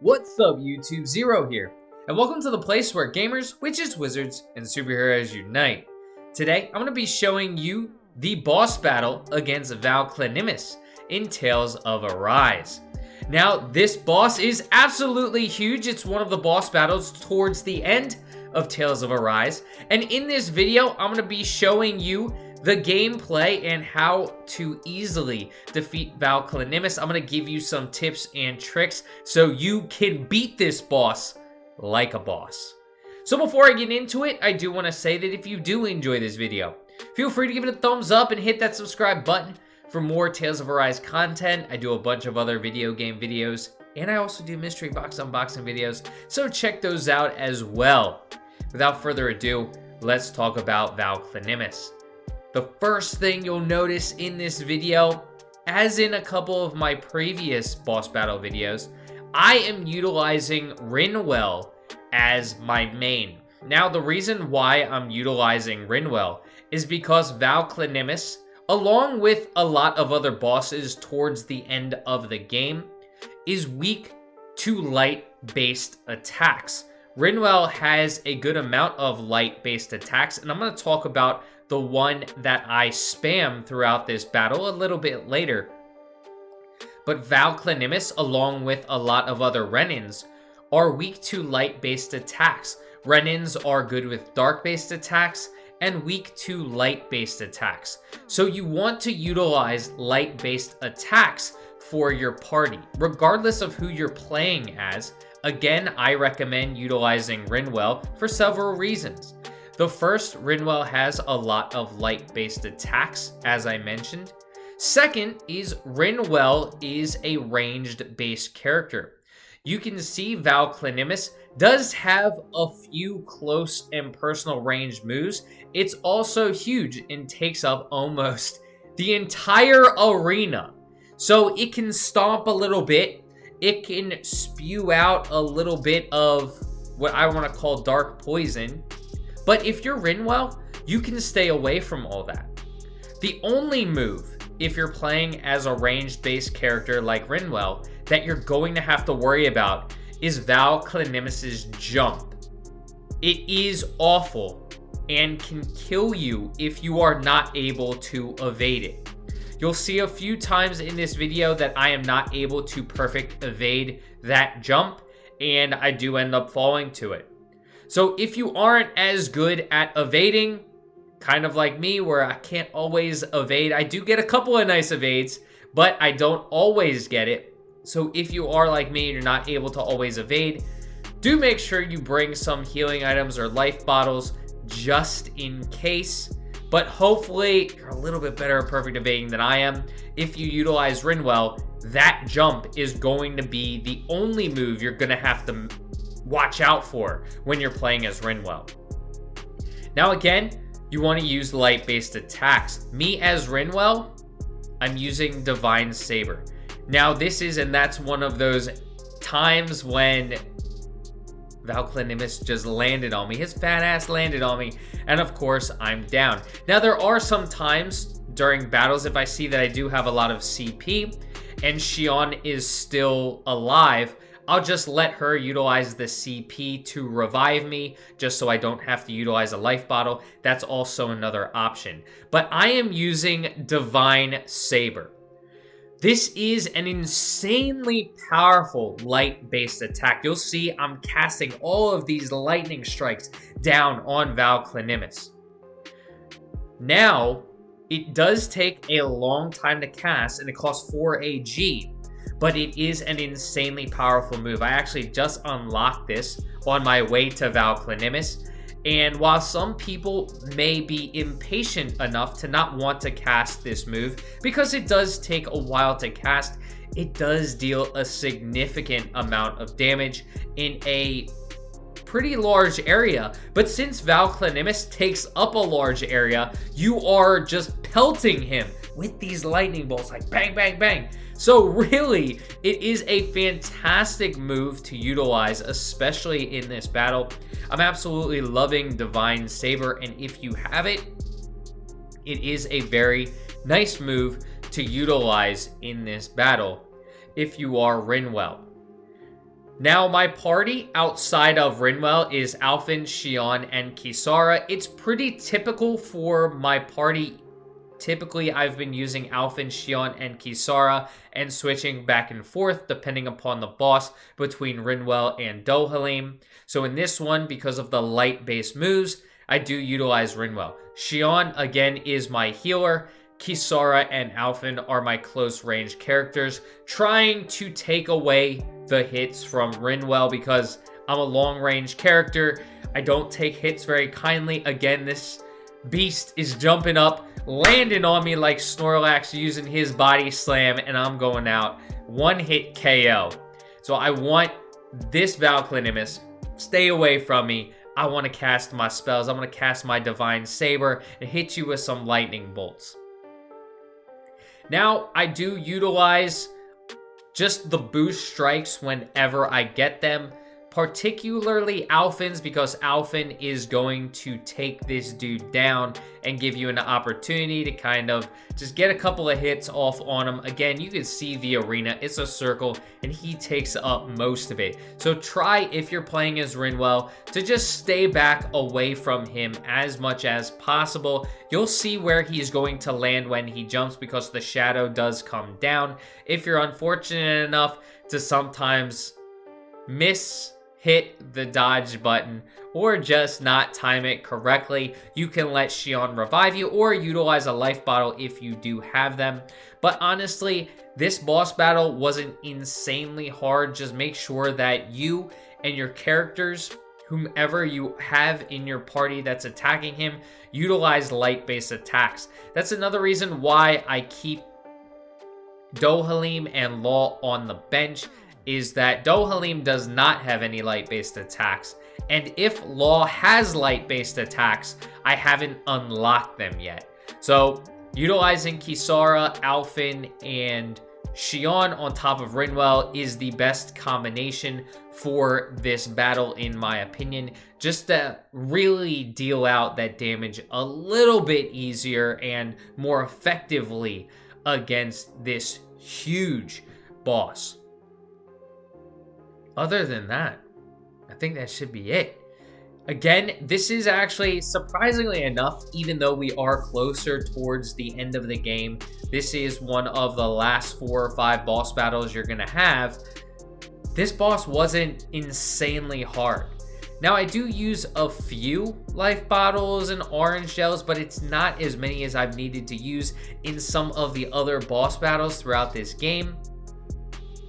What's up YouTube, Zero here, and welcome to the place where gamers, witches, wizards, and superheroes unite. Today, I'm going to be showing you the boss battle against Valclynimus in Tales of Arise. Now, this boss is absolutely huge. It's one of the boss battles towards the end of Tales of Arise, and in this video, I'm going to be showing you the gameplay and how to easily defeat Valclynimus. I'm going to give you some tips and tricks so you can beat this boss like a boss. So before I get into it, I do want to say that if you do enjoy this video, feel free to give it a thumbs up and hit that subscribe button for more Tales of Arise content. I do a bunch of other video game videos, and I also do mystery box unboxing videos, so check those out as well. Without further ado, let's talk about Valclynimus. The first thing you'll notice in this video, as in a couple of my previous boss battle videos, I am utilizing Rinwell as my main. Now, the reason why I'm utilizing Rinwell is because Valclynimus, along with a lot of other bosses towards the end of the game, is weak to light-based attacks. Rinwell has a good amount of light-based attacks, and I'm going to talk about the one that I spam throughout this battle a little bit later. But Valclynimus, along with a lot of other Renins, are weak to light-based attacks. Renins are good with dark-based attacks and weak to light-based attacks. So you want to utilize light-based attacks for your party, regardless of who you're playing as. Again, I recommend utilizing Rinwell for several reasons. The first, Rinwell has a lot of light-based attacks, as I mentioned. Second is Rinwell is a ranged-based character. You can see Valclynimus does have a few close and personal range moves. It's also huge and takes up almost the entire arena. So it can stomp a little bit. It can spew out a little bit of what I want to call dark poison. But if you're Rinwell, you can stay away from all that. The only move, if you're playing as a ranged-based character like Rinwell, that you're going to have to worry about is Valclynimus's jump. It is awful and can kill you if you are not able to evade it. You'll see a few times in this video that I am not able to perfect evade that jump, and I do end up falling to it. So if you aren't as good at evading, kind of like me where I can't always evade, I do get a couple of nice evades, but I don't always get it. So if you are like me and you're not able to always evade, do make sure you bring some healing items or life bottles just in case. But hopefully you're a little bit better at perfect evading than I am. If you utilize Rinwell, that jump is going to be the only move you're going to have to watch out for when you're playing as Rinwell. Now again, you want to use light-based attacks. Me as Rinwell, I'm using Divine Saber. Now that's one of those times when Valclynimus just landed on me. His fat ass landed on me, and of course, I'm down. Now, there are some times during battles, if I see that I do have a lot of CP, and Xion is still alive, I'll just let her utilize the CP to revive me, just so I don't have to utilize a life bottle. That's also another option. But I am using Divine Saber. This is an insanely powerful light-based attack. You'll see I'm casting all of these lightning strikes down on Valclynimus. Now, it does take a long time to cast, and it costs 4 AG, but it is an insanely powerful move. I actually just unlocked this on my way to Valclynimus, and while some people may be impatient enough to not want to cast this move, because it does take a while to cast, it does deal a significant amount of damage in a pretty large area. But since Valclynimus takes up a large area, you are just pelting him with these lightning bolts, like bang, bang, bang. So really, it is a fantastic move to utilize, especially in this battle. I'm absolutely loving Divine Saber, and if you have it, it is a very nice move to utilize in this battle if you are Rinwell. Now, my party outside of Rinwell is Alphen, Xion, and Kisara. It's pretty typical for my party. Typically, I've been using Alphen, Xion, and Kisara and switching back and forth depending upon the boss between Rinwell and Dohalim. So in this one, because of the light-based moves, I do utilize Rinwell. Xion, again, is my healer. Kisara and Alphen are my close-range characters, trying to take away the hits from Rinwell because I'm a long-range character. I don't take hits very kindly. Again, this beast is jumping up, landing on me like Snorlax using his body slam, and I'm going out. One-hit KO. So I want this Valclynimus, stay away from me. I want to cast my spells. I'm going to cast my Divine Saber and hit you with some lightning bolts. Now, I do utilize just the boost strikes whenever I get them, particularly Alphen's, because Alphen is going to take this dude down and give you an opportunity to kind of just get a couple of hits off on him. Again, you can see the arena. It's a circle, and he takes up most of it. So try, if you're playing as Rinwell, to just stay back away from him as much as possible. You'll see where he's going to land when he jumps because the shadow does come down. If you're unfortunate enough to sometimes hit the dodge button or just not time it correctly, you can let Xion revive you or utilize a life bottle if you do have them. But honestly, this boss battle wasn't insanely hard. Just make sure that you and your characters, whomever you have in your party that's attacking him, utilize light-based attacks. That's another reason why I keep Dohalim and Law on the bench, is that Dohalim does not have any light-based attacks. And if Law has light-based attacks, I haven't unlocked them yet. So utilizing Kisara, Alphen, and Xion on top of Rinwell is the best combination for this battle, in my opinion, just to really deal out that damage a little bit easier and more effectively against this huge boss. Other than that, I think that should be it. Again, this is actually, surprisingly enough, even though we are closer towards the end of the game, this is one of the last 4 or 5 boss battles you're going to have. This boss wasn't insanely hard. Now, I do use a few life bottles and orange gels, but it's not as many as I've needed to use in some of the other boss battles throughout this game.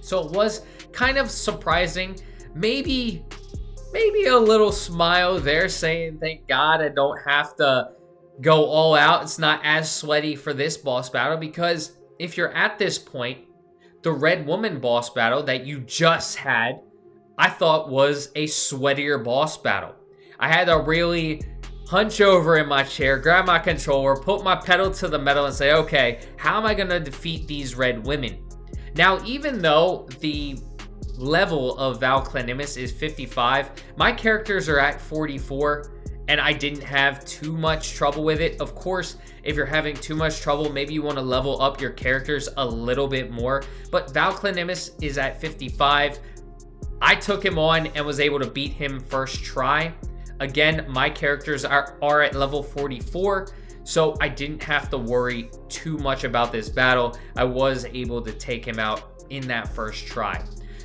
So it was kind of surprising. Maybe a little smile there saying, thank God I don't have to go all out. It's not as sweaty for this boss battle, because if you're at this point, the Red Woman boss battle that you just had, I thought was a sweatier boss battle. I had to really hunch over in my chair, grab my controller, put my pedal to the metal and say, okay, how am I going to defeat these Red Women? Now, even though the level of Valclynimus is 55, my characters are at 44, and I didn't have too much trouble with it. Of course, if you're having too much trouble, maybe you want to level up your characters a little bit more, but Valclynimus is at 55. I took him on and was able to beat him first try. Again, my characters are at level 44, so I didn't have to worry too much about this battle. I was able to take him out in that first try.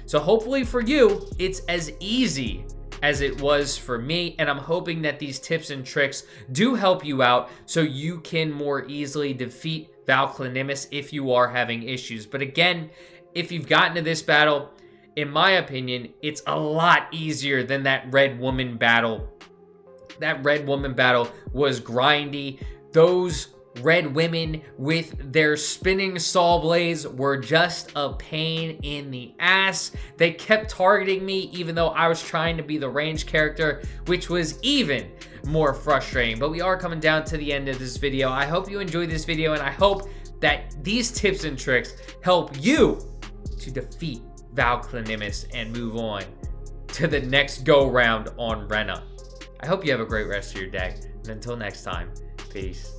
So hopefully for you, it's as easy as it was for me, and I'm hoping that these tips and tricks do help you out so you can more easily defeat Valclynimus if you are having issues. But again, if you've gotten to this battle, in my opinion, it's a lot easier than that Red Woman battle. That Red Woman battle was grindy. Those Red Women with their spinning saw blades were just a pain in the ass. They kept targeting me even though I was trying to be the range character, which was even more frustrating. But we are coming down to the end of this video. I hope you enjoyed this video, and I hope that these tips and tricks help you to defeat Valclynimus and move on to the next go round on Rena. I hope you have a great rest of your day, and until next time, peace.